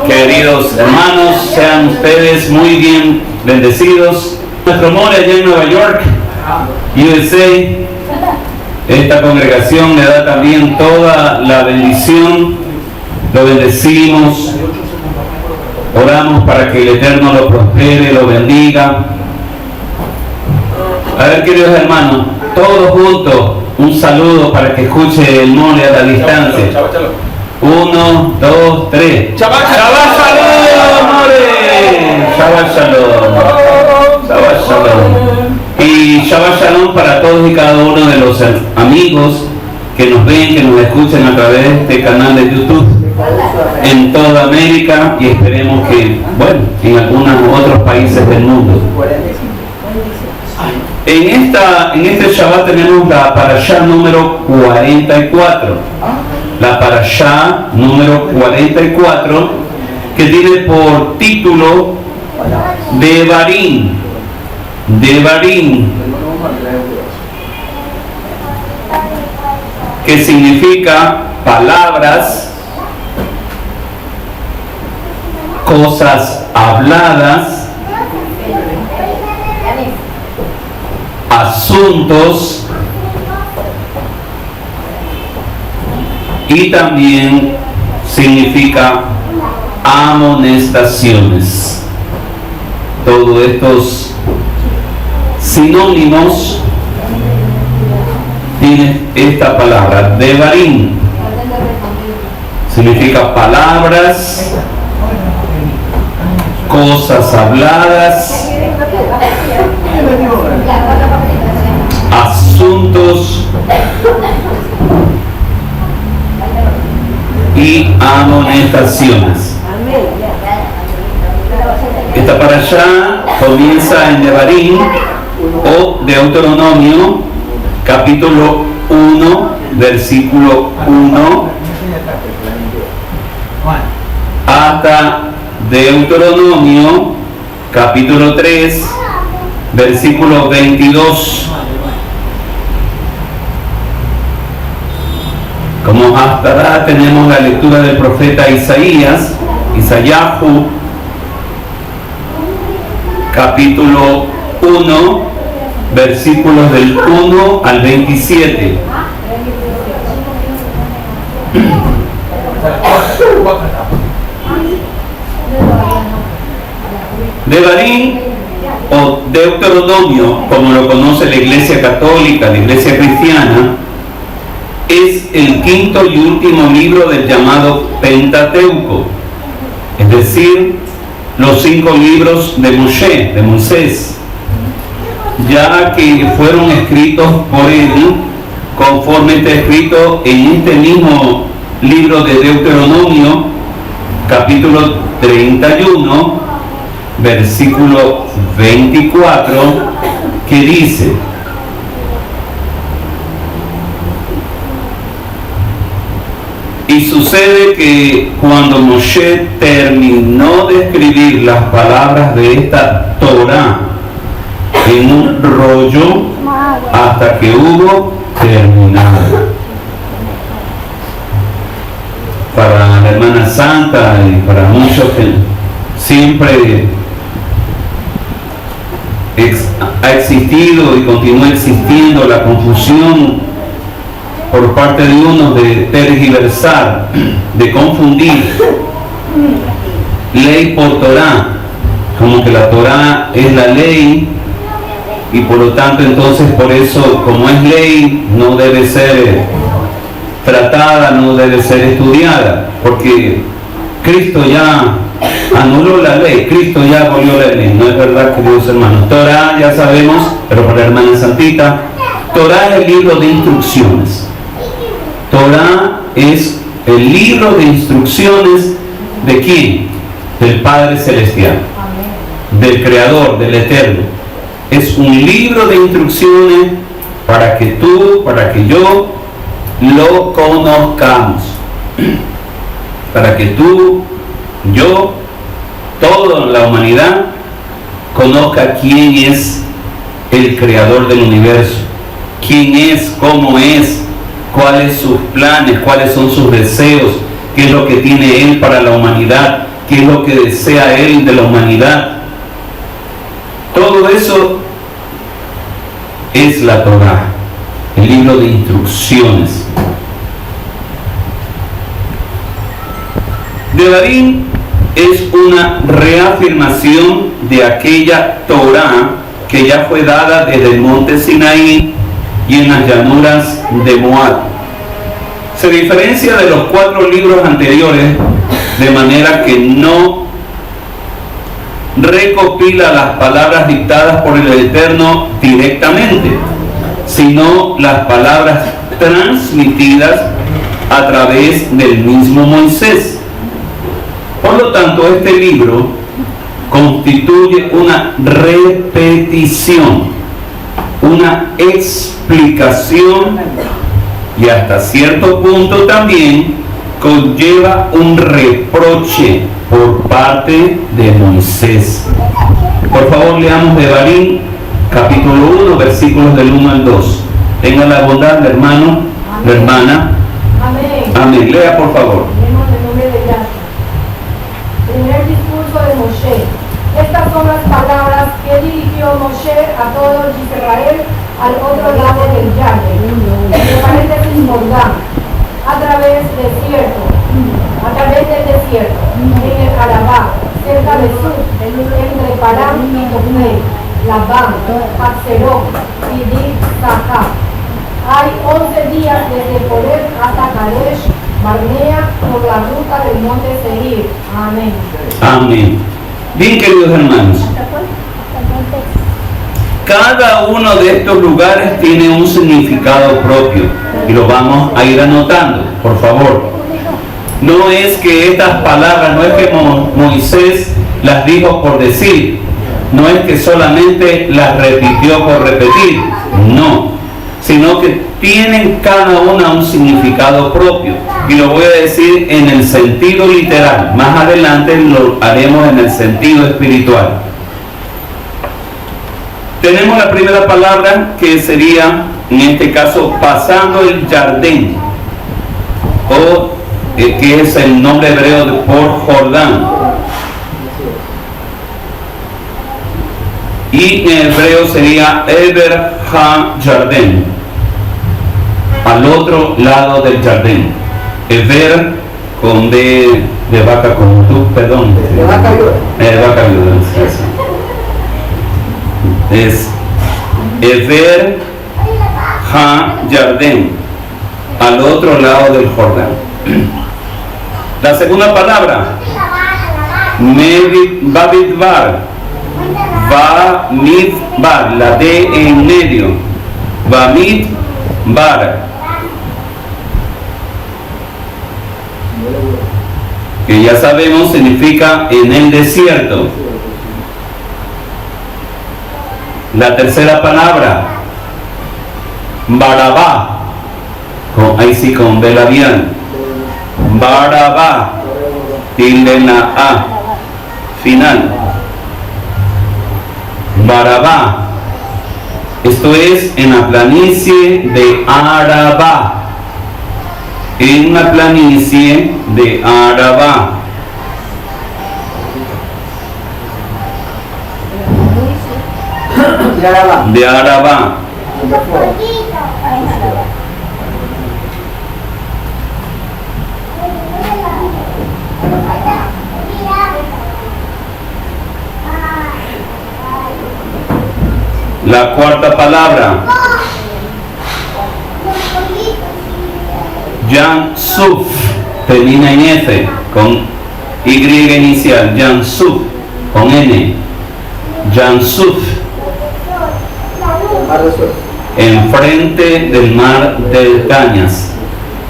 Queridos hermanos, sean ustedes muy bien bendecidos. Nuestro mole allá en Nueva York, USA, esta congregación le da también toda la bendición. Lo bendecimos, oramos para que el Eterno lo prospere, lo bendiga. A ver, queridos hermanos, todos juntos, un saludo para que escuche el mole a la distancia. 1, 2, 3. Shabbat Shalom, mole. Shabbat Shalom. Shabbat Shalom. Y Shabbat Shalom para todos y cada uno de los amigos que nos ven, que nos escuchan a través de este canal de YouTube en toda América y esperemos que, bueno, en algunos otros países del mundo. En este Shabbat tenemos la parashá número 44. La parashá número 44, que tiene por título Devarim. Devarim, que significa palabras, cosas habladas, asuntos, y también significa amonestaciones. Todos estos sinónimos tienen esta palabra, Devarim. Significa palabras, cosas habladas, asuntos y amonestaciones. Esta parashá comienza en Devarim o Deuteronomio, capítulo 1, versículo 1, hasta Deuteronomio, capítulo 3, versículo 22. Como hasta ahora tenemos la lectura del profeta Isaías, Isayahu, capítulo 1, versículos del 1 al 27. Devarim o Deuteronomio, como lo conoce la Iglesia Católica, la Iglesia Cristiana, es el quinto y último libro del llamado Pentateuco, es decir, los 5 libros de Moshe, de Moisés, ya que fueron escritos por él conforme está escrito en este mismo libro de Deuteronomio, capítulo 31, versículo 24, que dice: y sucede que cuando Moshe terminó de escribir las palabras de esta Torá en un rollo, hasta que hubo terminado. Para la hermana Santa y para muchos que siempre ha existido y continúa existiendo la confusión por parte de unos de tergiversar, de confundir ley por Torá, como que la Torá es la ley y por lo tanto entonces por eso, como es ley, no debe ser tratada, no debe ser estudiada, porque Cristo ya anuló la ley, Cristo ya abolió la ley. No es verdad, queridos hermanos. Torá ya sabemos, pero para la hermana Santita, Torá es el libro de instrucciones. Torá es el libro de instrucciones ¿de quién? Del Padre Celestial, del Creador, del Eterno. Es un libro de instrucciones para que tú, para que yo lo conozcamos, para que tú, yo, toda la humanidad conozca quién es el Creador del universo, quién es, cómo es, cuáles sus planes, cuáles son sus deseos, qué es lo que tiene Él para la humanidad, qué es lo que desea Él de la humanidad. Todo eso es la Torá, el libro de instrucciones. Devarim es una reafirmación de aquella Torá que ya fue dada desde el monte Sinaí y en las llanuras de Moab. Se diferencia de los 4 libros anteriores de manera que no recopila las palabras dictadas por el Eterno directamente, sino las palabras transmitidas a través del mismo Moisés. Por lo tanto, este libro constituye una repetición, una explicación y hasta cierto punto también conlleva un reproche por parte de Moisés. Por favor, leamos Devarim, capítulo 1, versículos del 1 al 2. Tenga la bondad, el hermano, la hermana. Amén. Amén. Lea, por favor. Leemos el nombre de Yahshua. Primer discurso de Moshe. Estas son las palabras que dirigió Moshe a todo Israel al otro lado del llano, de paréntesis Jordán, a través del desierto, en el Arabá, cerca de Suf, entre Parán y Tofel, Labán, Hatzerot y Di-Sahá. Hay 11 días desde Horeb hasta Kadesh Barnea por la ruta del monte Seir. Amén. Amén. Bien, queridos hermanos, cada uno de estos lugares tiene un significado propio y lo vamos a ir anotando, por favor. No es que estas palabras, no es que Moisés las dijo por decir, no es que solamente las repitió por repetir, no, sino que tienen cada una un significado propio, y lo voy a decir en el sentido literal. Más adelante lo haremos en el sentido espiritual. Tenemos la primera palabra, que sería en este caso pasando el Jardín, o que es el nombre hebreo de por Jordán, y en hebreo sería Eber ha-Jardín, al otro lado del jardín. Eber con D de vaca, con tú, perdón. De vaca viuda. Vaca viuda, es Eber ha-Jardín, al otro lado del Jordán. La segunda palabra, Bamidbar, Bamidbar, la D en medio, Bamidbar, que ya sabemos significa en el desierto. La tercera palabra, Barabá, ahí sí con B labial, Barabá, tilde en la A final, Barabá, esto es en la planicie de Arabá, en la planicie de Arabá. De Arabá. La cuarta palabra, Yansuf, termina en F, con Y inicial, Yansuf, con N, Yansuf, enfrente del mar de Cañas,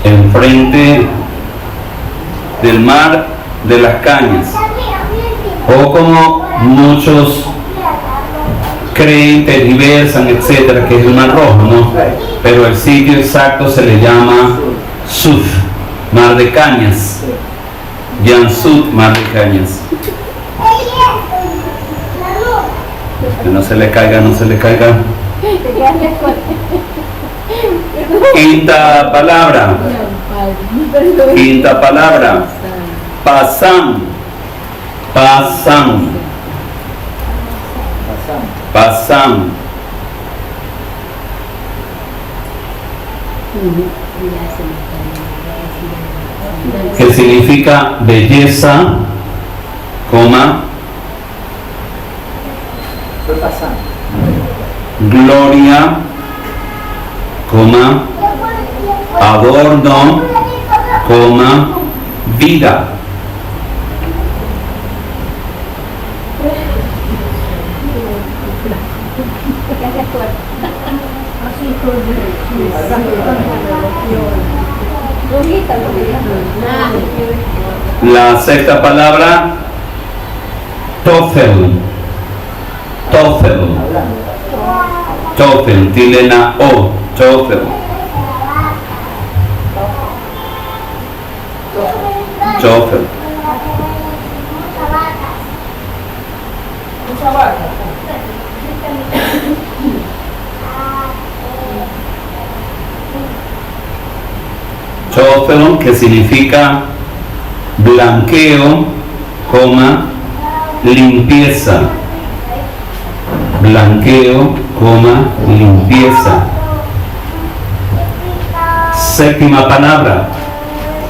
enfrente del mar de las Cañas, o como muchos creen, tergiversan, etcétera, que es el mar Rojo, ¿no? Pero el sitio exacto se le llama Suf, mar de Cañas, Yansuf, mar de Cañas. Que no se le caiga, no se le caiga. Quinta palabra. Quinta palabra. Pasam. Pasam. Pasam. Que significa belleza, coma, gloria, coma, adorno, coma, vida. La sexta palabra, tofel. Tofel. Tofel, tilena o, tofel. Tofel. Tofel, que significa blanqueo, coma, limpieza. Blanqueo, coma, limpieza. Séptima palabra,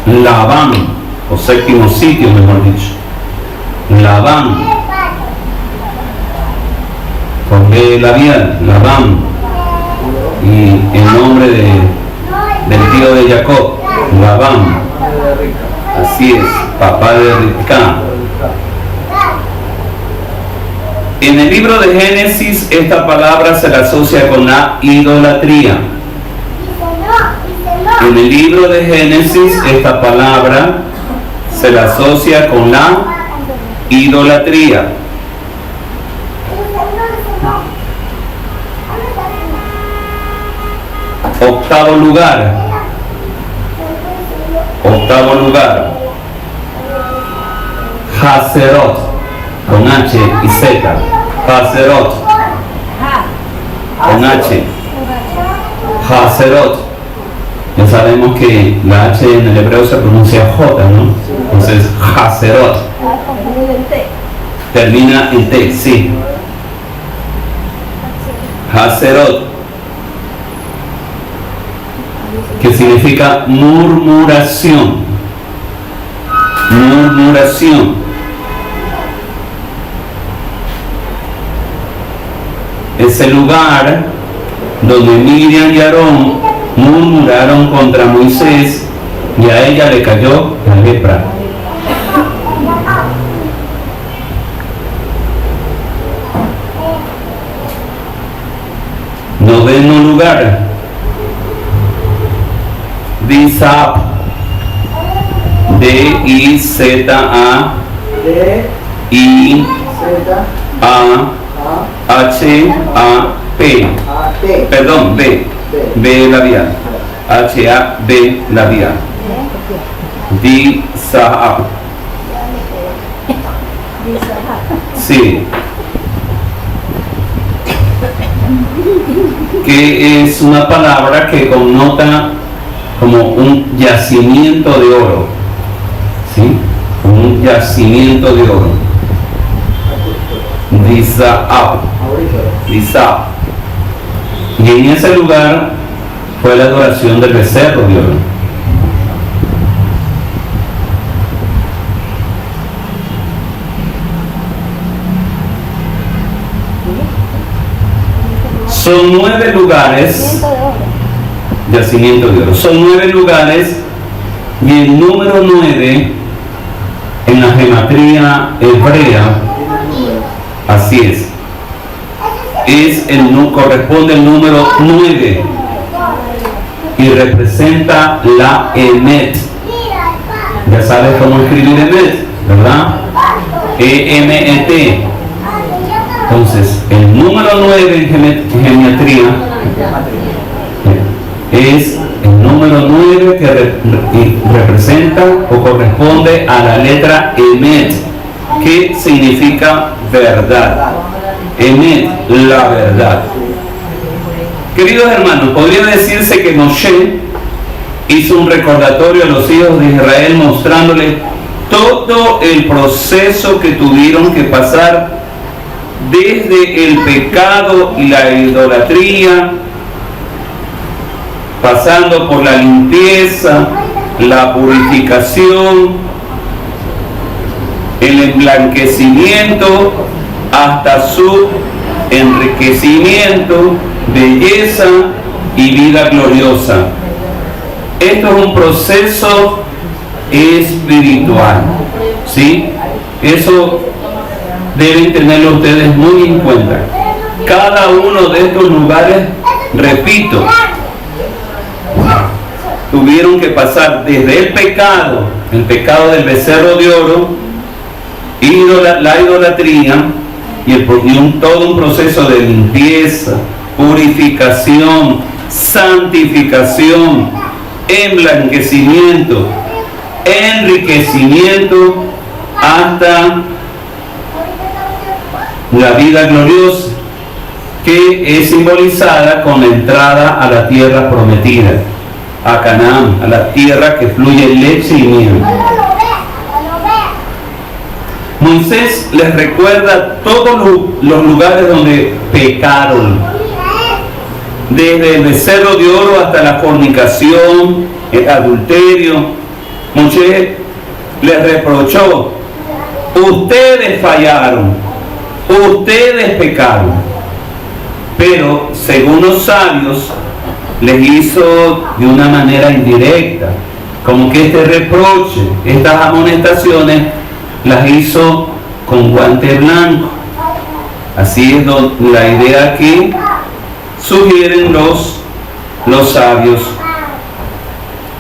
Labán, o séptimo sitio, mejor dicho. Labán. Con B labial, Labán. Y el nombre del tío de Jacob, Labán. Así es, papá de Rivka. En el libro de Génesis, esta palabra se la asocia con la idolatría. En el libro de Génesis, esta palabra se la asocia con la idolatría. Octavo lugar. Octavo lugar. Haserot, con H y Z. Haserot, con H. Haserot. Ya sabemos que la H en el hebreo se pronuncia J, ¿no? Entonces, Haserot. Termina en T, sí. Haserot, que significa murmuración. Murmuración. Es el lugar donde Miriam y Aarón murmuraron contra Moisés y a ella le cayó la lepra. Noveno lugar, Dizap, D-I-Z-A, I-A-H-A-P, perdón, B labial, H-A-B labial, Dizap, sí, que es una palabra que connota como un yacimiento de oro, ¿sí? Un yacimiento de oro. Dizap. Y en ese lugar fue la adoración del becerro de oro. Son 9 lugares, yacimiento de oro, son 9 lugares, y el número 9 en la gematría hebrea, así corresponde al número 9 y representa la Emet. Ya sabes cómo escribir Emet, ¿verdad? E-M-E-T. Entonces, el número 9 en gematría es el número 9 que representa o corresponde a la letra Emet, que significa verdad. Emet, la verdad. Queridos hermanos, podría decirse que Moshe hizo un recordatorio a los hijos de Israel mostrándoles todo el proceso que tuvieron que pasar desde el pecado y la idolatría, pasando por la limpieza, la purificación, el emblanquecimiento, hasta su enriquecimiento, belleza y vida gloriosa. Esto es un proceso espiritual, ¿sí? Eso deben tenerlo ustedes muy en cuenta. Cada uno de estos lugares, repito, tuvieron que pasar desde el pecado del becerro de oro, la idolatría, todo un proceso de limpieza, purificación, santificación, emblanquecimiento, enriquecimiento, hasta la vida gloriosa, que es simbolizada con la entrada a la tierra prometida, a Canaán, a la tierra que fluye leche y miel. Moisés les recuerda todos los lugares donde pecaron, desde el becerro de oro hasta la fornicación, el adulterio. Moisés les reprochó: ustedes fallaron, ustedes pecaron. Pero según los sabios, les hizo de una manera indirecta, como que este reproche, estas amonestaciones, las hizo con guante blanco. Así es la idea que sugieren los sabios.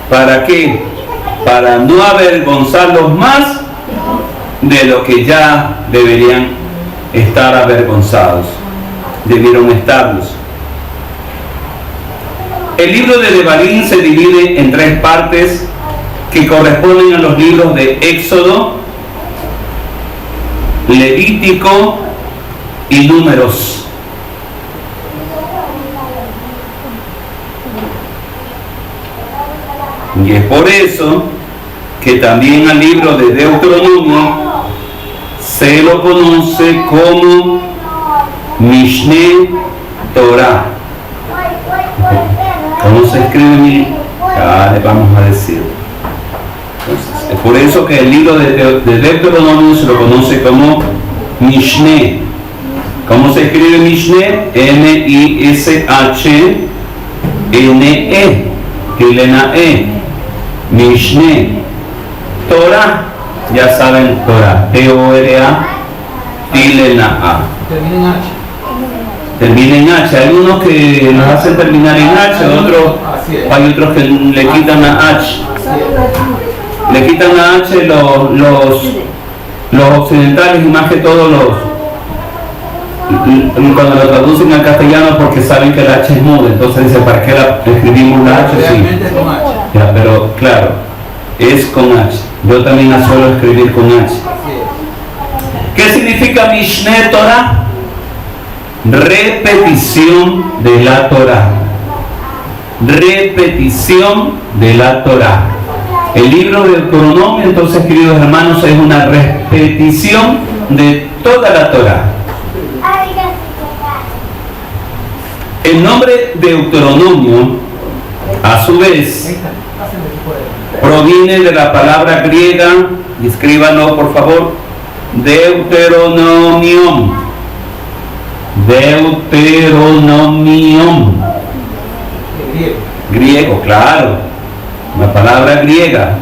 ¿Para qué? Para no avergonzarlos más de lo que ya deberían estar avergonzados. Debieron estarlos. El libro de Devarim se divide en 3 partes que corresponden a los libros de Éxodo, Levítico y Números. Y es por eso que también al libro de Deuteronomio se lo conoce como Mishneh Torah. ¿Cómo se escribe? Ya les vamos a decir. Entonces, es por eso que el libro de Deuteronomio se lo conoce como Mishneh. ¿Cómo se escribe Mishneh? M-I-S-H-N-E. Tilena E. Mishneh. Torah. Ya saben, Torah. T-O-R-A. Tilena A. Termina en H. Hay unos que nos hacen terminar en H, hay otros que le quitan la H. Le quitan la H los occidentales, y más que todos cuando lo traducen al castellano, porque saben que la H es muda. Entonces dicen: ¿para qué escribimos la H? Sí. Ya, pero claro, es con H. Yo también la suelo escribir con H. ¿Qué significa Mishneh Torah? Repetición de la Torah. Repetición de la Torah. El libro de Deuteronomio, entonces, queridos hermanos, es una repetición de toda la Torah. El nombre Deuteronomio, a su vez, proviene de la palabra griega, y escríbanlo por favor, Deuteronomium. Deuteronomium. Griego, claro. La palabra griega.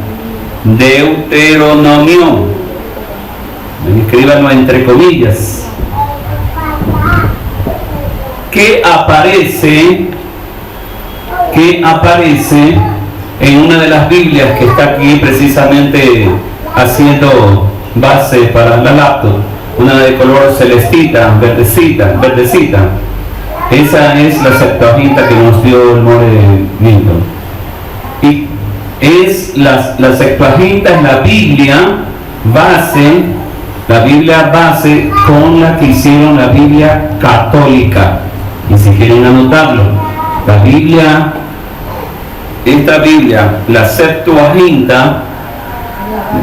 Deuteronomium. Escríbanlo entre comillas. Que aparece en una de las Biblias que está aquí precisamente haciendo base para la laptop. Una de color celestita, verdecita. Esa es la Septuaginta que nos dio el More Milton. Y es la Septuaginta es la Biblia base con la que hicieron la Biblia católica. Y si quieren anotarlo, La Biblia, esta Biblia, la Septuaginta,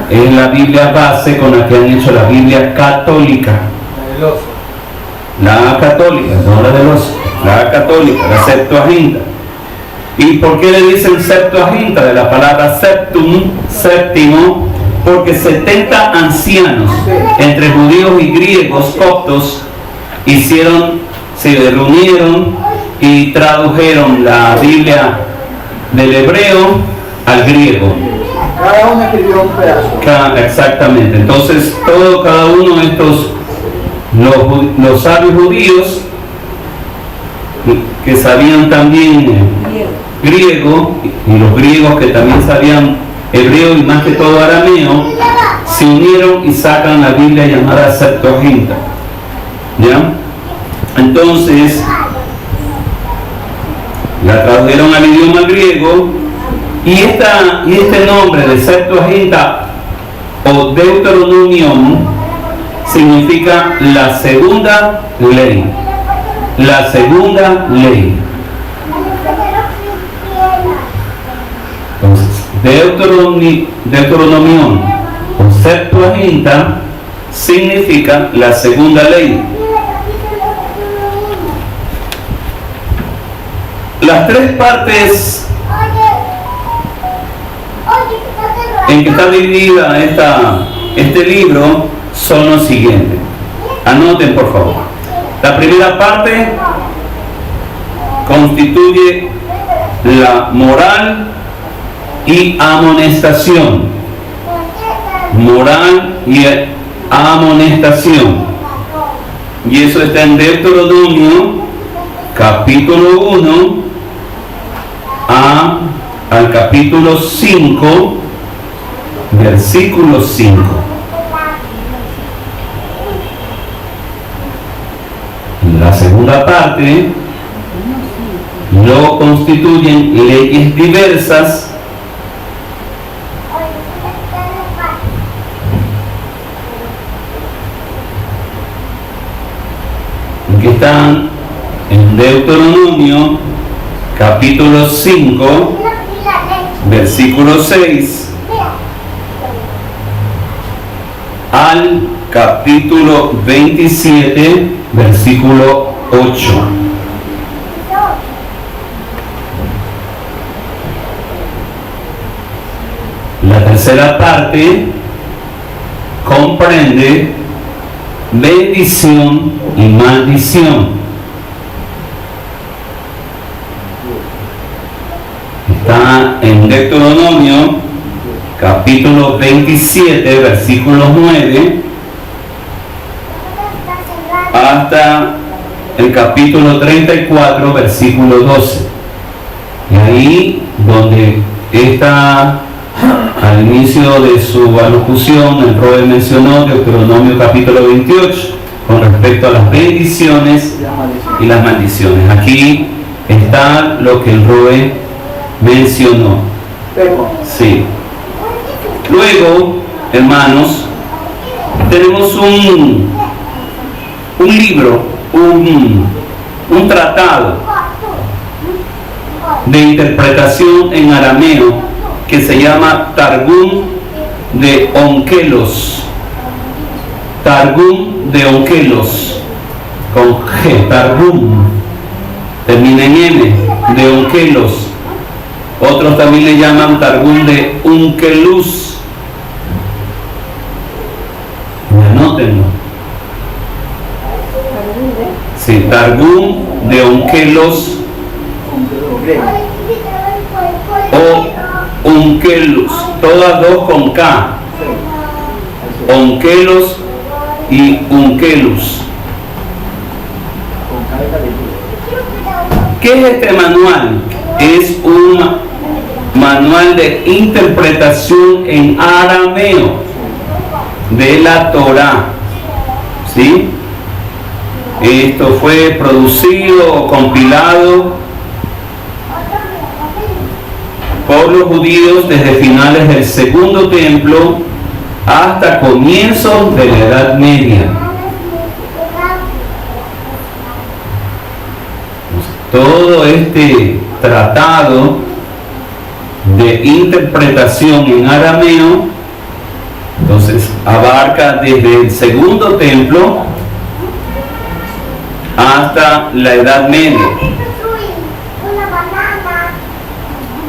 es la Biblia base con la que han hecho la Biblia católica. La católica, no la del oso, la católica, la Septuaginta. ¿Y por qué le dicen Septuaginta? De la palabra septum, séptimo, porque 70 ancianos, entre judíos y griegos coptos, se reunieron y tradujeron la Biblia del hebreo al griego. Cada uno escribió un pedazo. Exactamente. Entonces, cada uno de estos, los sabios judíos, que sabían también griego, y los griegos que también sabían hebreo y más que todo arameo, se unieron y sacan la Biblia llamada Septuaginta. ¿Ya? Entonces, la tradujeron al idioma griego, y este nombre de Septuaginta o Deuteronomium significa la segunda ley. La segunda ley. Entonces, Deuteronomium o Septuaginta significa la segunda ley. Las tres partes en que está dividida este libro son los siguientes. Anoten, por favor. La primera parte constituye la moral y amonestación. Moral y amonestación. Y eso está en Deuteronomio, capítulo 1 al capítulo 5, versículo 5. La segunda parte lo constituyen leyes diversas que están en Deuteronomio capítulo 5 versículo 6 al capítulo 27 versículo 8. La tercera parte comprende bendición y maldición. Está en Deuteronomio capítulo 27 versículo 9 hasta el capítulo 34 versículo 12. Y ahí donde está al inicio de su alocución, el Roe mencionó Deuteronomio capítulo 28 con respecto a las bendiciones y las maldiciones. Aquí está lo que el Roe mencionó. Sí. Luego, hermanos, tenemos un libro, un tratado de interpretación en arameo que se llama Targum de Onkelos. Targum de Onkelos, con G, Targum, termina en M, de Onkelos. Otros también le llaman Targum de Onkelos. Anótenlo. Sí, Targum de Onkelos o Onkelos, todas dos con K. Onkelos y Onkelos. ¿Qué es este manual? Es un manual de interpretación en arameo de la Torá. ¿Sí? Esto fue producido o compilado por los judíos desde finales del Segundo Templo hasta comienzos de la Edad Media. Todo este tratado de interpretación en arameo, entonces abarca desde el segundo templo hasta la Edad Media.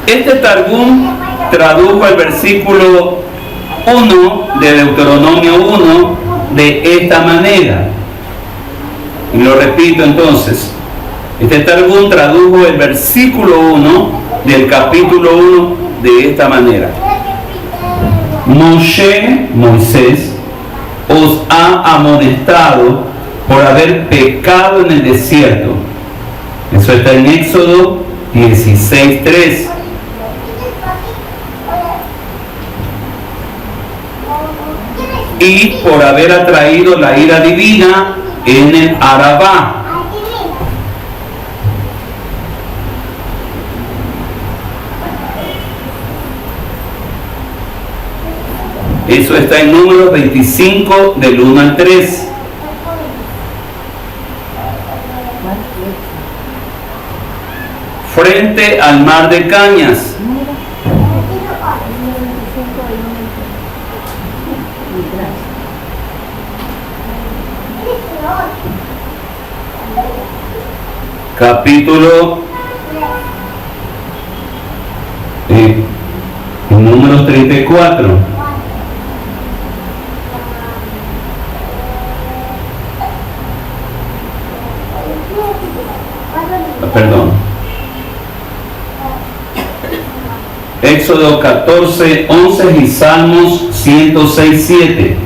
Este Targum tradujo el versículo 1 de Deuteronomio 1 de esta manera. Y lo repito entonces. Este Targum tradujo el versículo 1 del capítulo 1 de esta manera. Moisés, os ha amonestado por haber pecado en el desierto. Eso está en Éxodo 16:3. Y por haber atraído la ira divina en el Arabá. Eso está en Números 25 del 1 al 3. Frente al mar de Cañas. Capítulo Números 34. Perdón. Éxodo 14, 11 y Salmos 106, 7.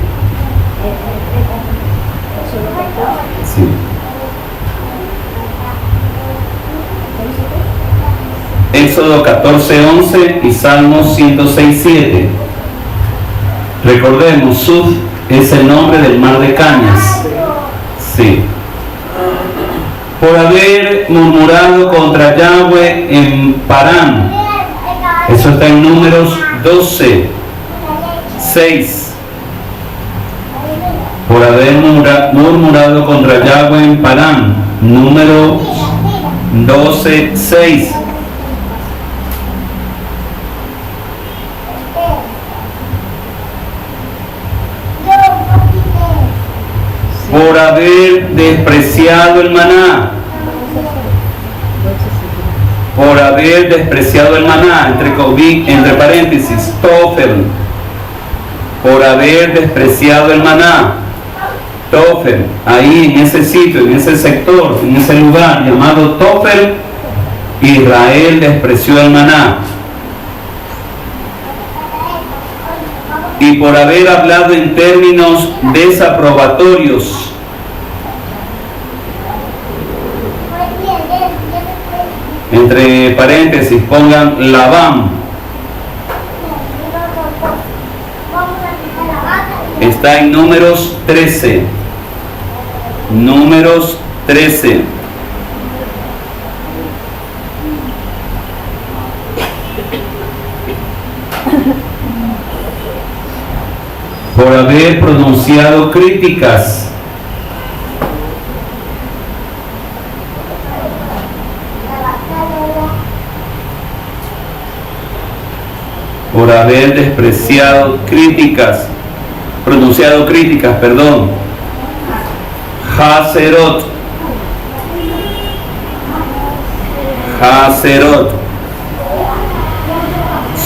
Sí. Éxodo 14, 11 y Salmos 106, 7. Recordemos, Suf es el nombre del mar de Cañas. Sí. Por haber murmurado contra Yahweh en Parán. Eso está en Números 12, 6. Por haber murmurado contra Yahweh en Parán. Números 12, 6. Por haber despreciado el maná. Por haber despreciado el maná, entre paréntesis, Tofel. Por haber despreciado el maná, Tofel. Ahí en ese sitio, en ese sector, en ese lugar llamado Tofel, Israel despreció el maná. Y por haber hablado en términos desaprobatorios. Entre paréntesis pongan Labán. Está en Números 13. Números 13. Por haber pronunciado críticas. Por haber despreciado críticas, pronunciado críticas, perdón. Haserot.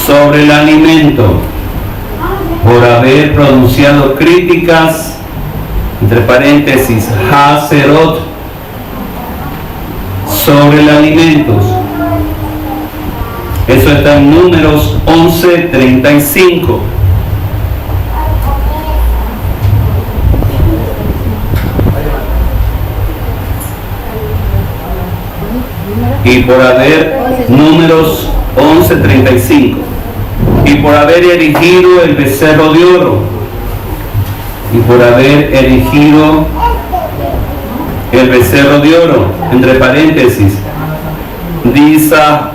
Sobre el alimento. Por haber pronunciado críticas, entre paréntesis, Haserot, sobre el alimento. Eso está en Números 11:35. Y por haber, Números 11:35. Y por haber erigido el becerro de oro. Y por haber erigido el becerro de oro, entre paréntesis, Dizahab.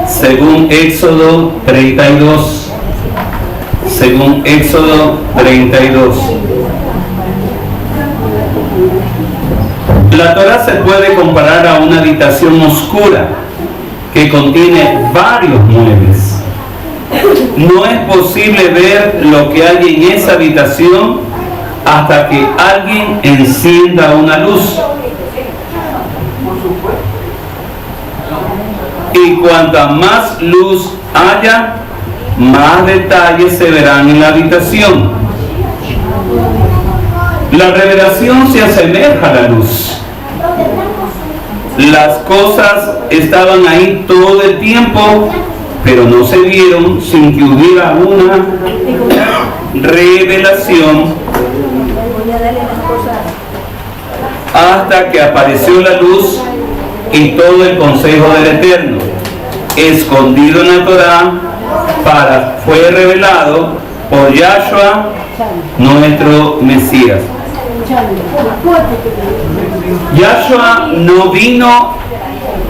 Según Éxodo 32. según Éxodo 32. La Torá se puede comparar a una habitación oscura que contiene varios muebles. No es posible ver lo que hay en esa habitación hasta que alguien encienda una luz. Y cuanta más luz haya, más detalles se verán en la habitación. La revelación se asemeja a la luz. Las cosas estaban ahí todo el tiempo, pero no se vieron sin que hubiera una revelación hasta que apareció la luz y todo el consejo del Eterno, escondido en la Torá, fue revelado por Yahshua, nuestro Mesías. Yahshua no vino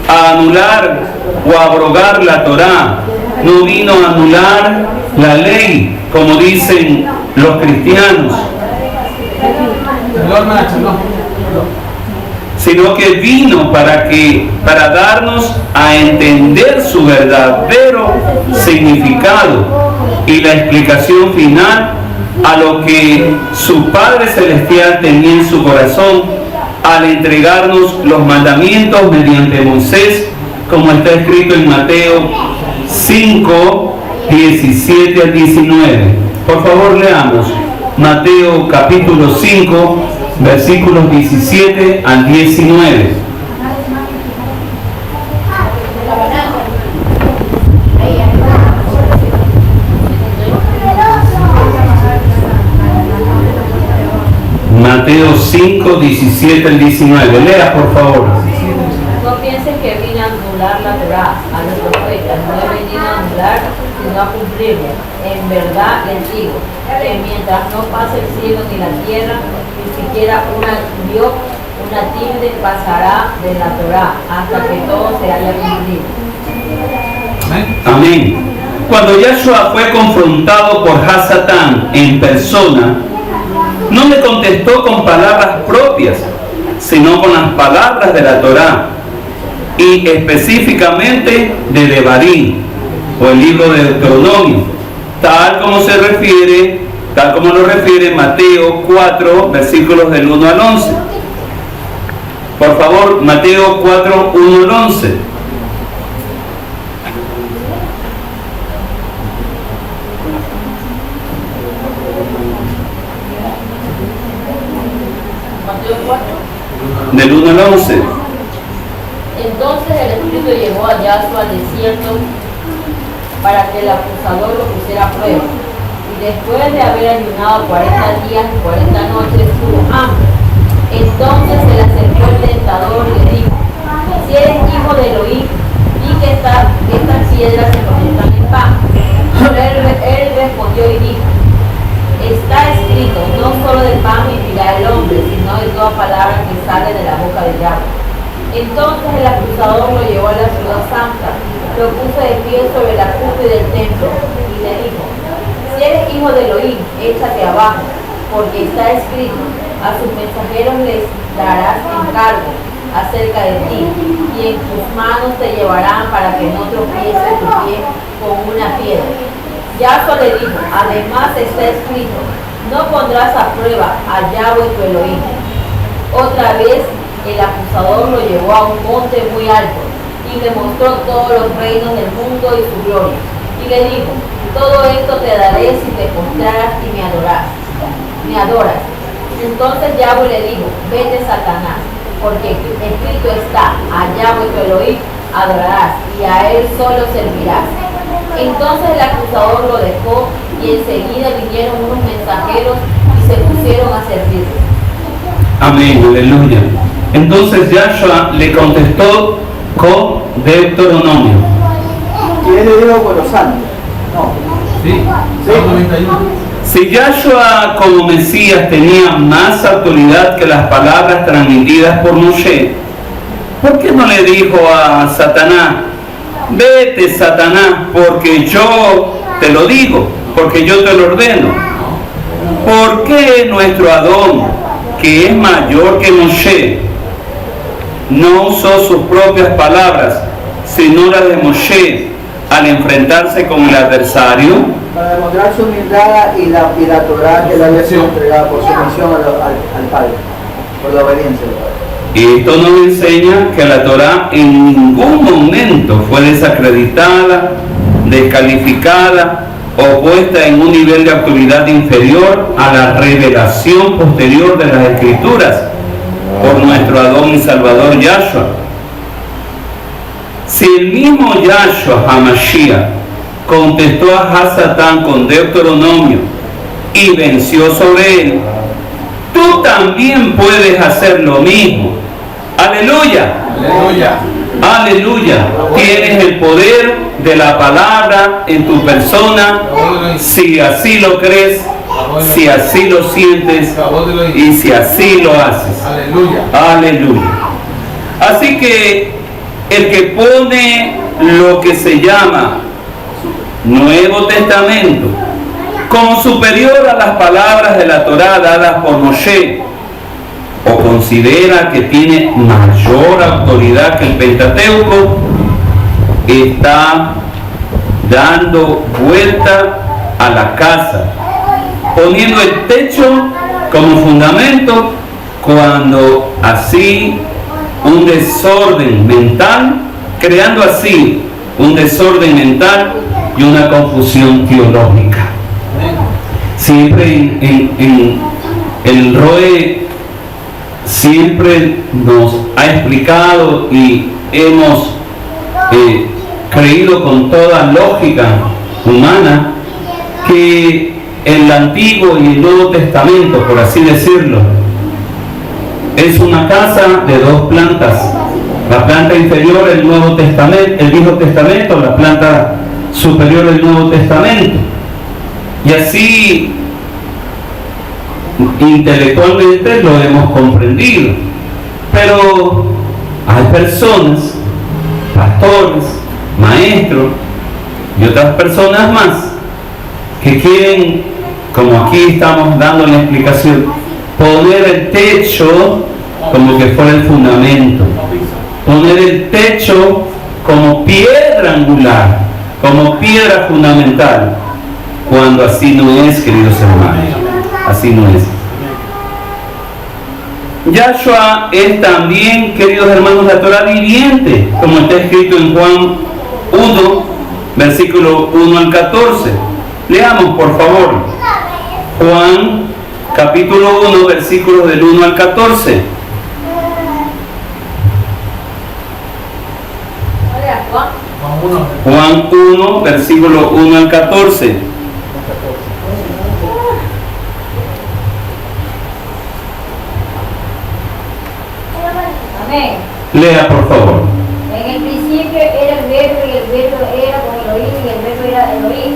a anular o abrogar la Torá, no vino a anular la ley, como dicen los cristianos, sino que vino para darnos a entender su verdadero significado y la explicación final a lo que su Padre Celestial tenía en su corazón al entregarnos los mandamientos mediante Moisés, como está escrito en Mateo 5, 17 al 19. Por favor, leamos Mateo capítulo 5, versículos 17 al 19. Mateo 5, 17 al 19. Lea, por favor. No pienses que vine a anular la Torá, a los profetas. No he venido a anular, sino a cumplirla. En verdad les digo que mientras no pase el cielo ni la tierra, ni siquiera una tilde pasará de la Torá hasta que todo se haya cumplido. Amén. Cuando Yahshua fue confrontado por Hasatán en persona, no le contestó con palabras propias, sino con las palabras de la Torá, y específicamente de Devarim, o el libro de Deuteronomio, tal como lo refiere Mateo 4, versículos del 1 al 11. Por favor, Mateo 4, 1 al 11. Del 1 al 11. Entonces el Espíritu llevó a Yahshua al desierto para que el acusador lo pusiera a prueba. Y después de haber ayunado 40 días y 40 noches, tuvo hambre. Entonces se le acercó el tentador y le dijo: si eres hijo de Elohim, di que estas piedras se conviertan en pan. Pero él respondió y dijo: está escrito, no solo de pan vivirá el hombre, sino de toda palabra que sale de la boca de Yahweh. Entonces el acusador lo llevó a la ciudad santa, lo puso de pie sobre la cúspide del templo y le dijo: si eres hijo de Elohim, échate abajo, porque está escrito, a sus mensajeros les darás encargo acerca de ti, y en tus manos te llevarán para que no tropieces tu pie con una piedra. Yahshua le dijo: además está escrito, no pondrás a prueba a Yahweh tu Elohim. Otra vez el acusador lo llevó a un monte muy alto y le mostró todos los reinos del mundo y su gloria. Y le dijo: todo esto te daré si te postraras y me adoras. Entonces Yahweh le dijo: vete, Satanás, porque escrito está, a Yahweh tu Elohim adorarás y a él solo servirás. Entonces el acusador lo dejó y enseguida vinieron unos mensajeros y se pusieron a servirle. Amén, aleluya. Entonces Yahshua le contestó con Deuteronomio. Y él le dijo con los santos. No. Sí, Salmo 91. Si Yahshua como Mesías tenía más autoridad que las palabras transmitidas por Moshe, ¿por qué no le dijo a Satanás: vete, Satanás, porque yo te lo digo? porque yo te lo ordeno. ¿Por qué nuestro Adón, que es mayor que Moshe, no usó sus propias palabras, sino las de Moshe al enfrentarse con el adversario? Para demostrar su humildad y la Torah que le había sido entregada por sumisión al Padre, por la obediencia del Padre. Y esto nos enseña que la Torah en ningún momento fue desacreditada, descalificada o puesta en un nivel de autoridad inferior a la revelación posterior de las Escrituras por nuestro Adón y Salvador Yahshua. Si el mismo Yahshua HaMashiach contestó a Hasatán con Deuteronomio y venció sobre él, tú también puedes hacer lo mismo. Aleluya. Aleluya. Aleluya. Tienes el poder de la palabra en tu persona, si así lo crees, si así lo sientes y si así lo haces. Aleluya. Aleluya. Así que el que pone lo que se llama Nuevo Testamento como superior a las palabras de la Torá dadas por Moshe, o considera que tiene mayor autoridad que el Pentateuco, está dando vuelta a la casa, poniendo el techo como fundamento, cuando así un desorden mental, creando así un desorden mental y una confusión teológica. Siempre en el ROE siempre nos ha explicado y hemos creído con toda lógica humana que el Antiguo y el Nuevo Testamento, por así decirlo, es una casa de dos plantas. La planta inferior, el Nuevo Testamento, el Viejo Testamento, la planta superior, el Nuevo Testamento. Y así intelectualmente lo hemos comprendido. Pero hay personas, pastores, maestros y otras personas más que quieren, como aquí estamos dando la explicación, poner el techo como que fuera el fundamento, poner el techo como piedra angular, como piedra fundamental, cuando así no es, queridos hermanos, así no es. Yahshua es también, queridos hermanos, la Torah viviente, como está escrito en Juan 1, versículo 1 al 14. Leamos, por favor, Juan capítulo 1, versículos del 1 al 14. Juan 1, versículo 1 al 14. Amén. Lea, por favor. En el principio era el verbo y el verbo era con Elohim y el verbo era Elohim.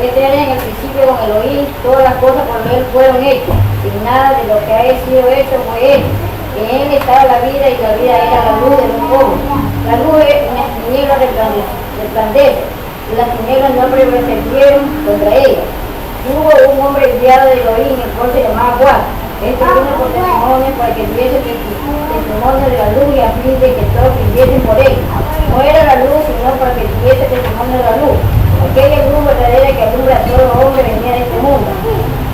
Este era en el principio con Elohim, todas las cosas por él fueron hechas, sin nada de lo que haya sido hecho fue él. En él estaba la vida y la vida era la luz del mundo. La luz en las tinieblas resplandece y las tinieblas no prevalecieron contra ella. Hubo un hombre enviado de Elohim, el cual se llamaba Juan. Este vino por testimonio para que tuviese testimonio de la luz y a fin de que todos creyesen por él. No era la luz, sino para que tuviese testimonio de la luz. Aquella luz verdadera que alumbra a todo hombre venía de este mundo.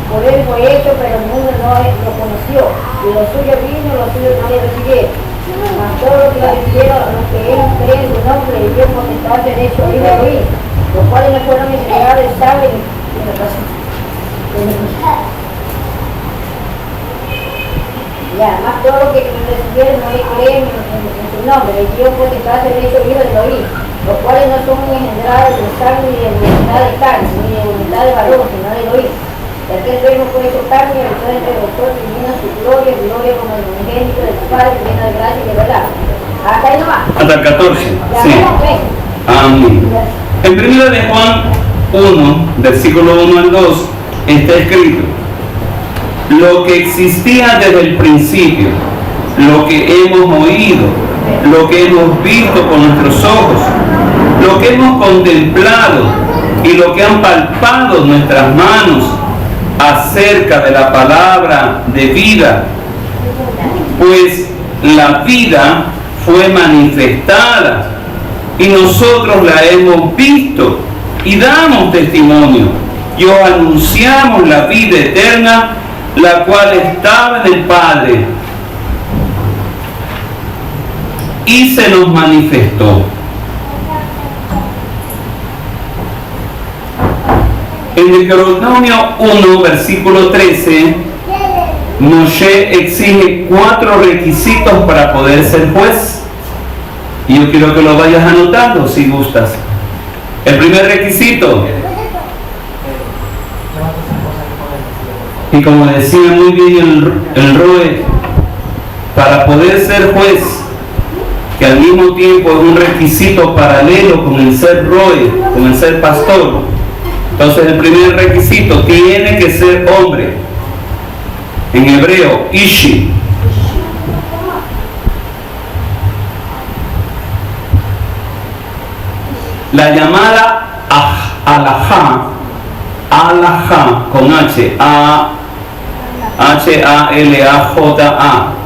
Por él fue hecho, pero el mundo no lo conoció. Y los suyos vino, los suyos no le recibieron. Mas todos los que lo recibieron, los que él cree en su nombre, le dio potestad de hecho y de oír, los cuales no fueron entregados el sable y la pasión. Y además todos los que lo recibieron no le creen en su nombre, le dio potestad de hecho y de oír, los cuales no son engendrados de sangre ni de voluntad de carne, ni de voluntad de varón, sino de oír. Y aquel verbo fue hecho carne y habitó entre vosotros y vino su gloria como el unigénito del Padre, lleno de gracia y de verdad. Hasta ahí nomás. Hasta el 14. Sí. Amén. En 1 de Juan 1, versículo 1 al 2, está escrito: lo que existía desde el principio, lo que hemos oído, lo que hemos visto con nuestros ojos, lo que hemos contemplado y lo que han palpado nuestras manos acerca de la palabra de vida, pues la vida fue manifestada y nosotros la hemos visto y damos testimonio y os anunciamos la vida eterna, la cual estaba en el Padre y se nos manifestó. En Deuteronomio 1, versículo 13, Moshe exige 4 requisitos para poder ser juez. Y yo quiero que lo vayas anotando si gustas. El primer requisito, y como decía muy bien el Roe, para poder ser juez, que al mismo tiempo es un requisito paralelo con el ser Roe, con el ser pastor. Entonces el primer requisito, tiene que ser hombre. En hebreo, ishi. La llamada alajá, con H-A-L-A-J-A,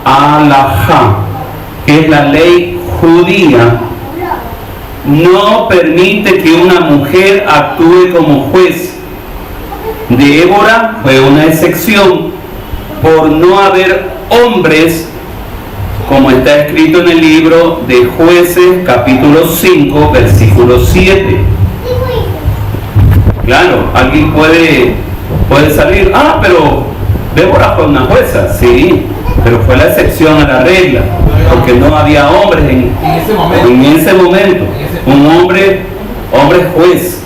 alajá, que es la ley judía, no permite que una mujer actúe como juez. Débora fue una excepción por no haber hombres, como está escrito en el libro de Jueces, capítulo 5, versículo 7. Claro, alguien puede salir, pero Débora fue una jueza, sí, pero fue la excepción a la regla, porque no había hombres en ese momento. Un hombre juez.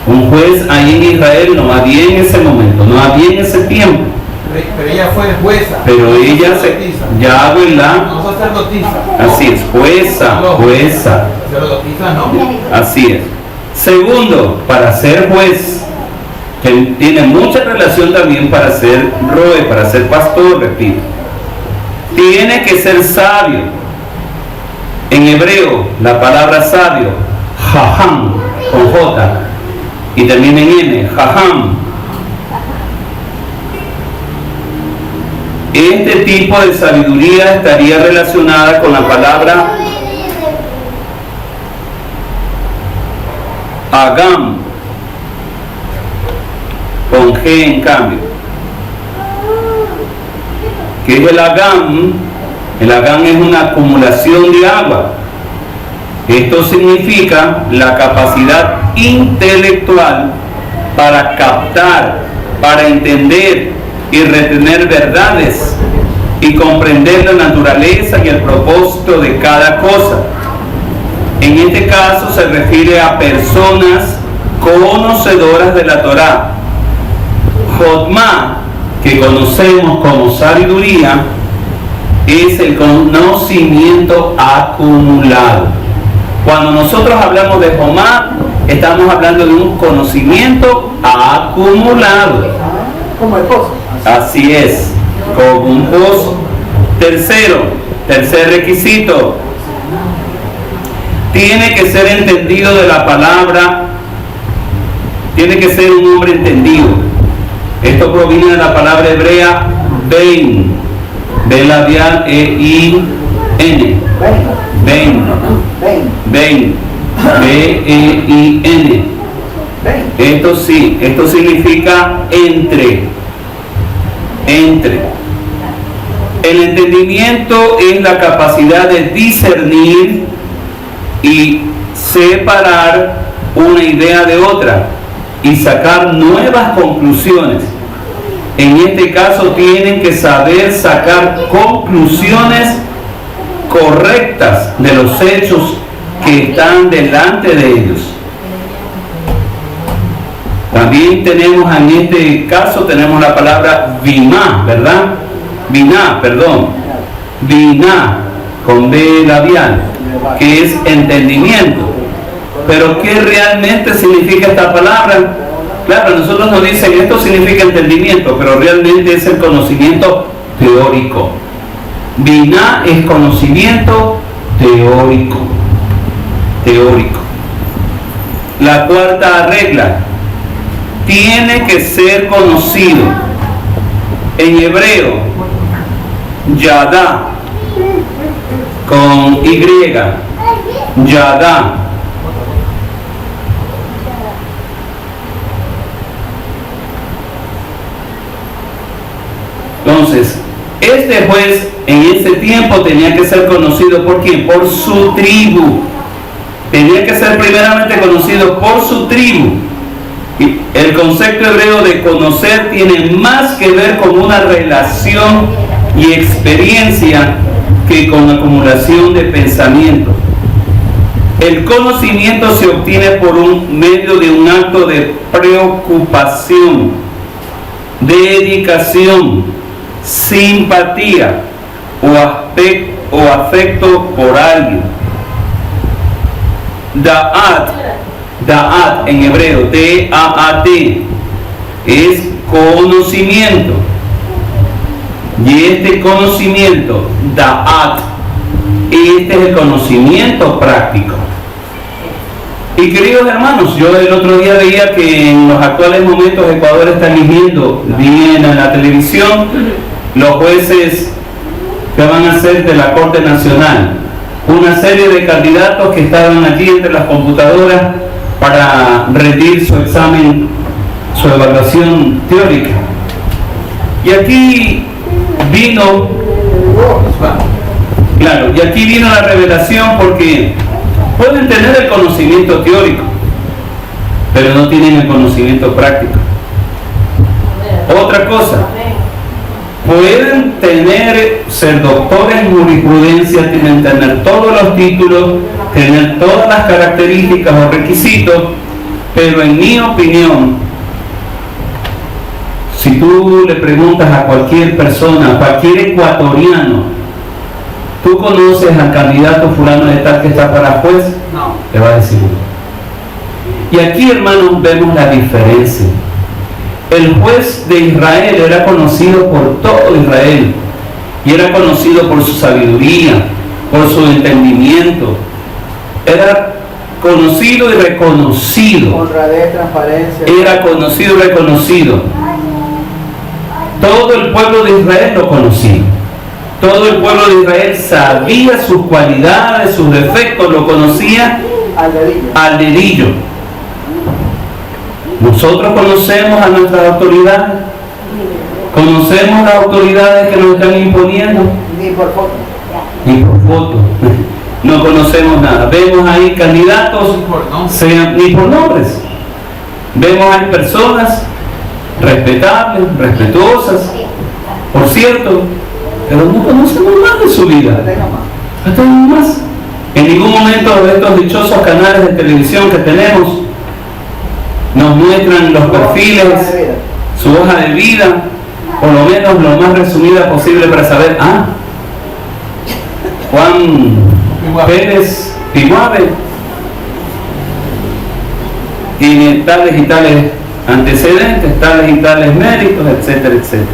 Un juez ahí en Israel no había en ese momento, no había en ese tiempo. Pero ella fue jueza. Pero ella no sacerdotisa. Así es, jueza. Sacerdotisa no. Así es. Segundo, para ser juez, que tiene mucha relación también para ser roe, para ser pastor, repito. Tiene que ser sabio. En hebreo, la palabra sabio, jajam, con J, y termina en N, jajam. Este tipo de sabiduría estaría relacionada con la palabra agam, con G en cambio. ¿Qué es el agam? El agam es una acumulación de agua. Esto significa la capacidad intelectual para captar, para entender y retener verdades y comprender la naturaleza y el propósito de cada cosa. En este caso se refiere a personas conocedoras de la Torá. Jotma, que conocemos como sabiduría, es el conocimiento acumulado. Cuando nosotros hablamos de Jomá, estamos hablando de un conocimiento acumulado. Como el pozo. Así es, como un pozo. Tercer requisito, tiene que ser entendido de la palabra, tiene que ser un hombre entendido. Esto proviene de la palabra hebrea bein, B labial E-I-N, bein, B-E-I-N. Esto significa entre. El entendimiento es la capacidad de discernir y separar una idea de otra y sacar nuevas conclusiones. En este caso tienen que saber sacar conclusiones correctas de los hechos que están delante de ellos. También tenemos en este caso la palabra Binah, ¿verdad? Binah, con B labial, que es entendimiento. Pero ¿qué realmente significa esta palabra? Claro, nosotros nos dicen esto significa entendimiento, pero realmente es el conocimiento teórico. Binah es conocimiento teórico. La cuarta regla, tiene que ser conocido. En hebreo, Yadá, con Y, Yadá. Entonces, este juez en ese tiempo tenía que ser conocido ¿por quién? Por su tribu. Tenía que ser primeramente conocido por su tribu. Y el concepto hebreo de conocer tiene más que ver con una relación y experiencia que con acumulación de pensamiento. El conocimiento se obtiene por medio de un acto de preocupación, dedicación, simpatía o afecto por alguien. Da'at en hebreo, D-A-A-T, es conocimiento. Y este conocimiento, Da'at, este es el conocimiento práctico. Y queridos hermanos, yo el otro día veía que en los actuales momentos Ecuador está eligiendo, bien en la televisión, los jueces que van a ser de la Corte Nacional. Una serie de candidatos que estaban allí entre las computadoras para rendir su examen, su evaluación teórica. Y aquí vino, claro, y aquí vino la revelación porque pueden tener el conocimiento teórico, pero no tienen el conocimiento práctico. Otra cosa, pueden ser doctores en jurisprudencia, tienen tener todos los títulos, tener todas las características o requisitos, pero en mi opinión, si tú le preguntas a cualquier persona, a cualquier ecuatoriano, ¿tú conoces al candidato fulano de tal que está para juez? No. Te va a decir no. Y aquí, hermanos, vemos la diferencia. El juez de Israel era conocido por todo Israel y era conocido por su sabiduría, por su entendimiento. Era conocido y reconocido. Honradez, transparencia. Era conocido y reconocido. Todo el pueblo de Israel lo conocía. Todo el pueblo de Israel sabía sus cualidades, sus defectos, lo conocía al dedillo. Nosotros conocemos a nuestras autoridades, conocemos las autoridades que nos están imponiendo. Ni por foto. Ni por foto. No conocemos nada. Vemos ahí candidatos, ni por nombres. Vemos ahí personas respetables, respetuosas, por cierto, pero no conocemos más de su vida. Hasta más. En ningún momento de estos dichosos canales de televisión que tenemos nos muestran los perfiles, su hoja de vida, por lo menos lo más resumida posible para saber, Juan Pérez Piguave tiene tales y tales antecedentes, tales y tales méritos, etcétera, etcétera.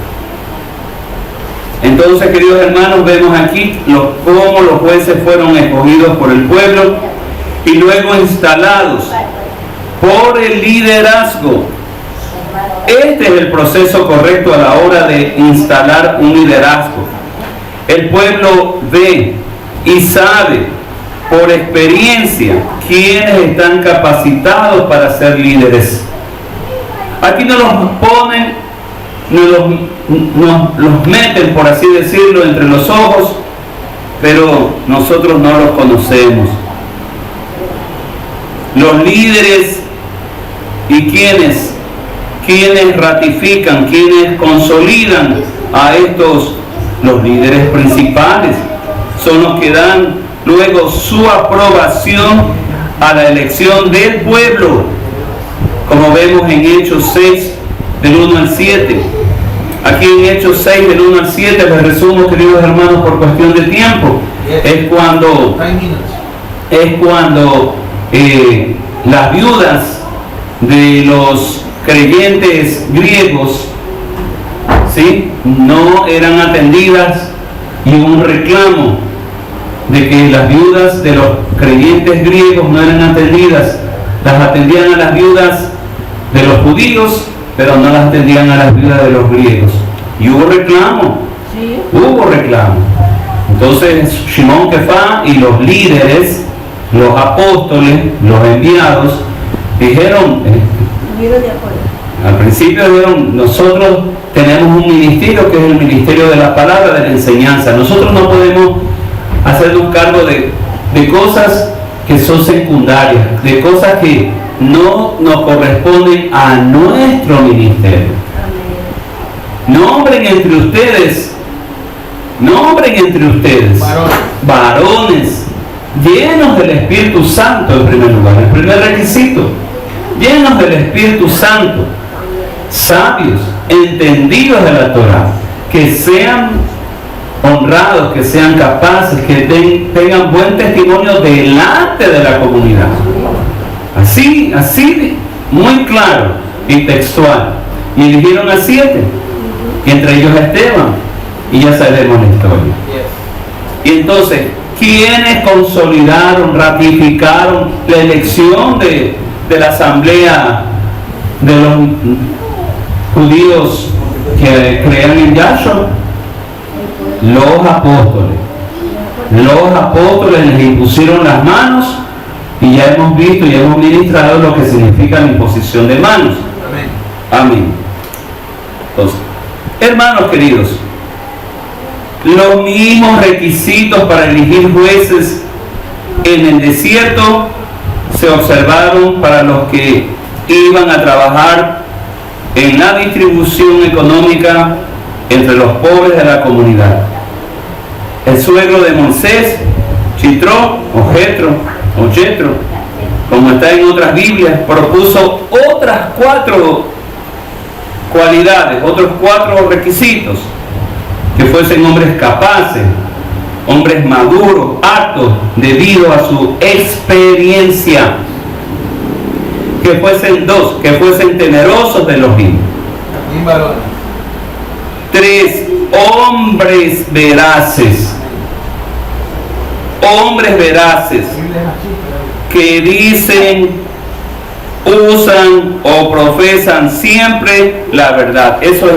Entonces, queridos hermanos, vemos aquí cómo los jueces fueron escogidos por el pueblo y luego instalados por el liderazgo. Este es el proceso correcto a la hora de instalar un liderazgo. El pueblo ve y sabe por experiencia quiénes están capacitados para ser líderes. Aquí nos los ponen, nos los meten, por así decirlo, entre los ojos, pero nosotros no los conocemos. Los líderes y quienes ratifican, quienes consolidan a estos, los líderes principales, son los que dan luego su aprobación a la elección del pueblo, como vemos en Hechos 6 del 1 al 7. Aquí en Hechos 6 del 1 al 7 les resumo, queridos hermanos, por cuestión de tiempo. Es cuando las viudas de los creyentes griegos, ¿sí?, no eran atendidas, y un reclamo de que las viudas de los creyentes griegos no eran atendidas Las atendían a las viudas de los judíos, pero no las atendían a las viudas de los griegos. Y hubo reclamo. Sí. Hubo reclamo. Entonces Shimón Kefá y los líderes, los apóstoles, los enviados, dijeron, al principio dijeron, nosotros tenemos un ministerio que es el ministerio de la palabra, de la enseñanza. Nosotros no podemos hacernos cargo de cosas que son secundarias, de cosas que no nos corresponden a nuestro ministerio. Nombren entre ustedes varones llenos del Espíritu Santo, en primer lugar, el primer requisito, llenos del Espíritu Santo, sabios, entendidos de la Torá, que sean honrados, que sean capaces, que tengan buen testimonio delante de la comunidad. Así, muy claro y textual. Y eligieron a 7, y entre ellos a Esteban, y ya sabemos la historia. Y entonces, ¿quiénes consolidaron, ratificaron la elección de la asamblea de los judíos que creían en Yahshua? Los apóstoles. Los apóstoles les impusieron las manos, y ya hemos visto y hemos ministrado lo que significa la imposición de manos. Amén. Entonces, hermanos queridos, los mismos requisitos para elegir jueces en el desierto se observaron para los que iban a trabajar en la distribución económica entre los pobres de la comunidad. El suegro de Moisés, Yitro o Jetro, como está en otras Biblias, propuso otras 4 cualidades, otros 4 requisitos: que fuesen hombres capaces, hombres maduros, aptos debido a su experiencia, que fuesen temerosos de Elohim. 3, hombres veraces, que dicen, usan o profesan siempre la verdad. Eso es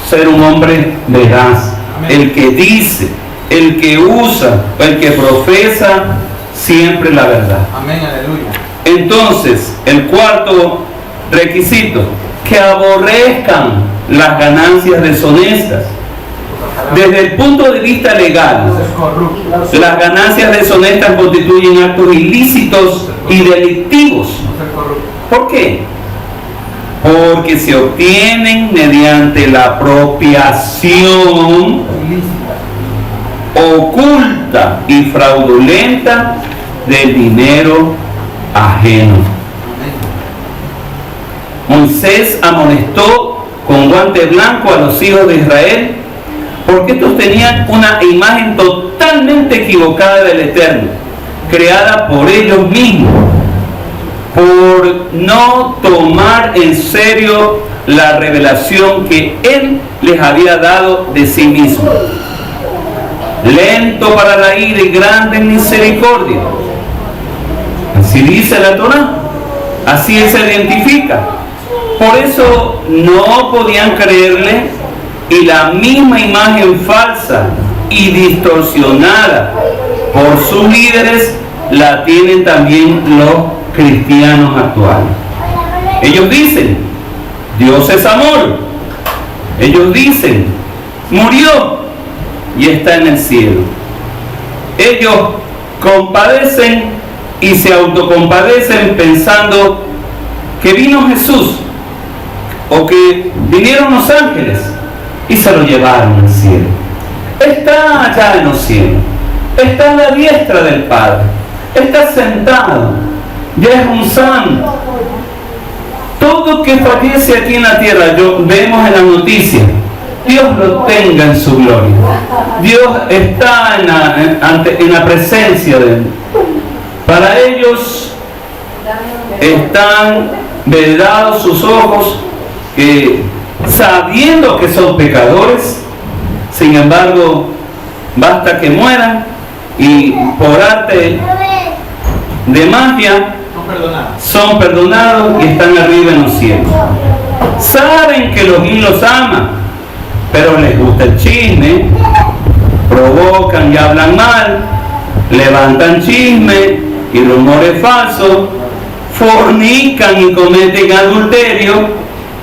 ser un hombre veraz. El que dice, el que usa, el que profesa siempre la verdad. Amén, aleluya. Entonces, el 4 requisito: que aborrezcan las ganancias deshonestas. Desde el punto de vista legal, las ganancias deshonestas constituyen actos ilícitos y delictivos. ¿Por qué? Porque se obtienen mediante la apropiación oculta y fraudulenta del dinero ajeno. Moisés amonestó con guante blanco a los hijos de Israel porque estos tenían una imagen totalmente equivocada del Eterno, creada por ellos mismos, por no tomar en serio la revelación que Él les había dado de sí mismo. Lento para la ira y grande en misericordia. Así dice la Torá, así Él se identifica. Por eso no podían creerle, y la misma imagen falsa y distorsionada por sus líderes la tienen también los cristianos actuales. Ellos dicen, Dios es amor. Ellos dicen, murió y está en el cielo. Ellos compadecen y se autocompadecen pensando que vino Jesús o que vinieron los ángeles y se lo llevaron al cielo. Está allá en los cielos, está a la diestra del Padre, está sentado, ya es un santo. Todo que fallece aquí en la tierra, vemos en la noticia, Dios lo tenga en su gloria. Dios está en la presencia de Él. Para ellos están vedados sus ojos, que sabiendo que son pecadores, sin embargo, basta que mueran y por arte de magia son perdonados y están arriba en los cielos. Saben que Elohim los ama, pero les gusta el chisme, provocan y hablan mal, levantan chisme y rumores falsos, fornican y cometen adulterio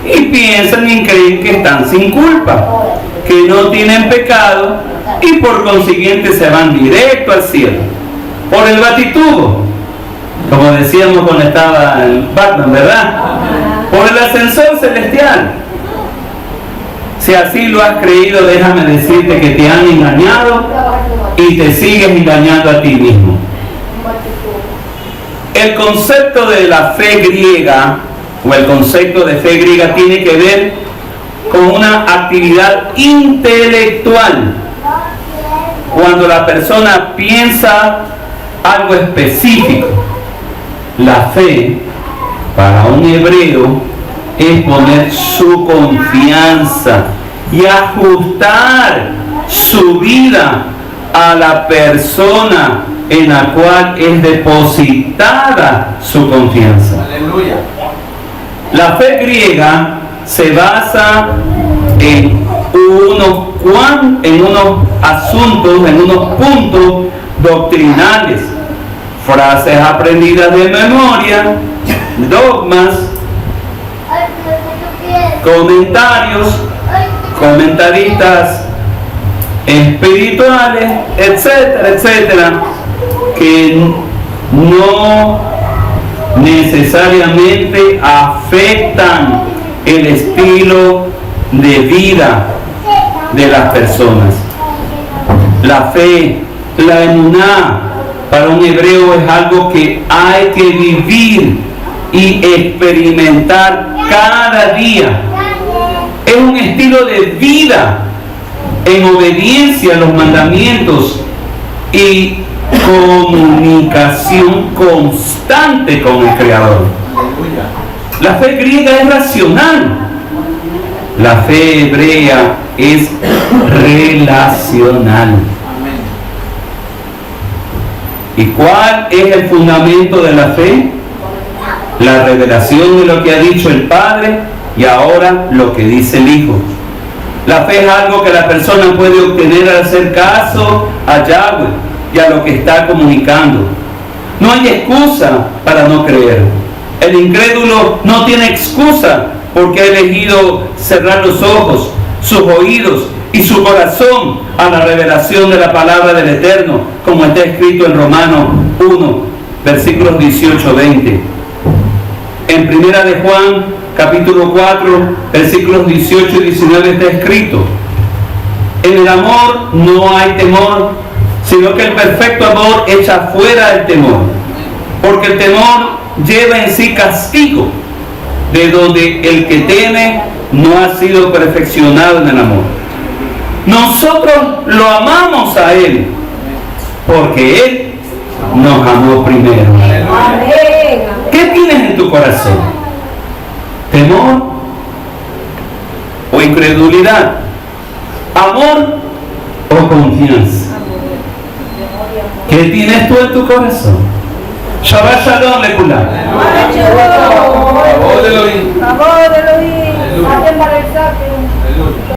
y piensan y creen que están sin culpa, que no tienen pecado y por consiguiente se van directo al cielo por el batitubo, como decíamos cuando estaba en Batman, ¿verdad? Por el ascensor celestial. Si así lo has creído, déjame decirte que te han engañado y te sigues engañando a ti mismo. El concepto de la fe griega, o el concepto de fe griega, tiene que ver con una actividad intelectual. Cuando la persona piensa algo específico. La fe, para un hebreo, es poner su confianza y ajustar su vida a la persona en la cual es depositada su confianza. Aleluya. La fe griega se basa en unos asuntos, en unos puntos doctrinales, frases aprendidas de memoria, dogmas, comentarios, comentaristas espirituales, etcétera, etcétera, que no necesariamente afectan el estilo de vida de las personas. La fe, la emuná, para un hebreo es algo que hay que vivir y experimentar cada día. Es un estilo de vida en obediencia a los mandamientos y comunicación constante con el Creador. La fe griega es racional. La fe hebrea es relacional. ¿Y cuál es el fundamento de la fe? La revelación de lo que ha dicho el Padre y ahora lo que dice el Hijo. La fe es algo que la persona puede obtener al hacer caso a Yahweh y a lo que está comunicando. No hay excusa para no creer. El incrédulo no tiene excusa porque ha elegido cerrar los ojos, sus oídos y su corazón a la revelación de la palabra del Eterno, como está escrito en Romanos 1, versículos 18-20. En Primera de Juan, capítulo 4, versículos 18 y 19 está escrito: en el amor no hay temor, sino que el perfecto amor echa fuera el temor, porque el temor lleva en sí castigo, de donde el que teme no ha sido perfeccionado en el amor. Nosotros lo amamos a Él, porque Él nos amó primero. ¿Qué tienes en tu corazón? ¿Temor o incredulidad? ¿Amor o confianza? ¿Qué tienes tú en tu corazón? Shabbat Shalom Lekulam. Favor de Elohim. Favor de Elohim. Saquen para el saque.